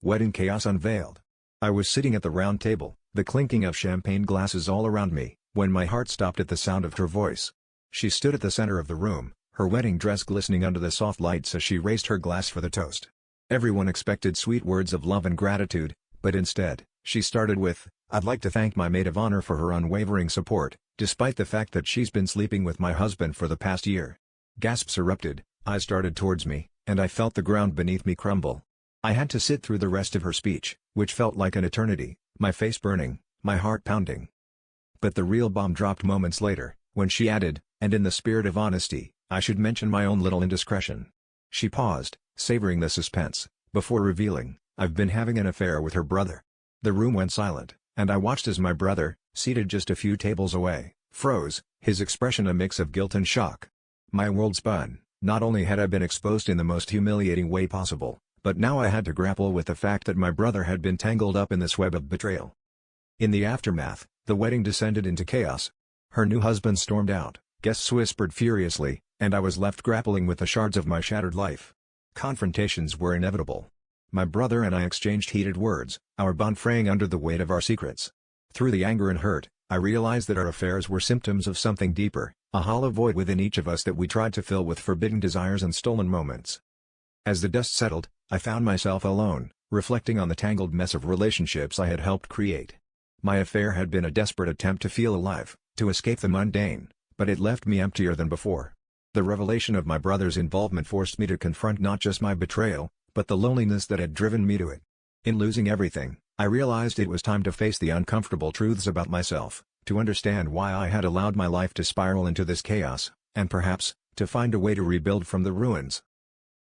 Wedding chaos unveiled. I was sitting at the round table, the clinking of champagne glasses all around me, when my heart stopped at the sound of her voice. She stood at the center of the room, her wedding dress glistening under the soft lights as she raised her glass for the toast. Everyone expected sweet words of love and gratitude, but instead, she started with, "I'd like to thank my maid of honor for her unwavering support, despite the fact that she's been sleeping with my husband for the past year." Gasps erupted, eyes started towards me, and I felt the ground beneath me crumble. I had to sit through the rest of her speech, which felt like an eternity, my face burning, my heart pounding. But the real bomb dropped moments later, when she added, "And in the spirit of honesty, I should mention my own little indiscretion." She paused, savoring the suspense, before revealing, "I've been having an affair with her brother." The room went silent, and I watched as my brother, seated just a few tables away, froze, his expression a mix of guilt and shock. My world spun. Not only had I been exposed in the most humiliating way possible, but now I had to grapple with the fact that my brother had been tangled up in this web of betrayal. In the aftermath, the wedding descended into chaos. Her new husband stormed out, guests whispered furiously, and I was left grappling with the shards of my shattered life. Confrontations were inevitable. My brother and I exchanged heated words, our bond fraying under the weight of our secrets. Through the anger and hurt, I realized that our affairs were symptoms of something deeper, a hollow void within each of us that we tried to fill with forbidden desires and stolen moments. As the dust settled, I found myself alone, reflecting on the tangled mess of relationships I had helped create. My affair had been a desperate attempt to feel alive, to escape the mundane, but it left me emptier than before. The revelation of my brother's involvement forced me to confront not just my betrayal, but the loneliness that had driven me to it. In losing everything, I realized it was time to face the uncomfortable truths about myself, to understand why I had allowed my life to spiral into this chaos, and perhaps, to find a way to rebuild from the ruins.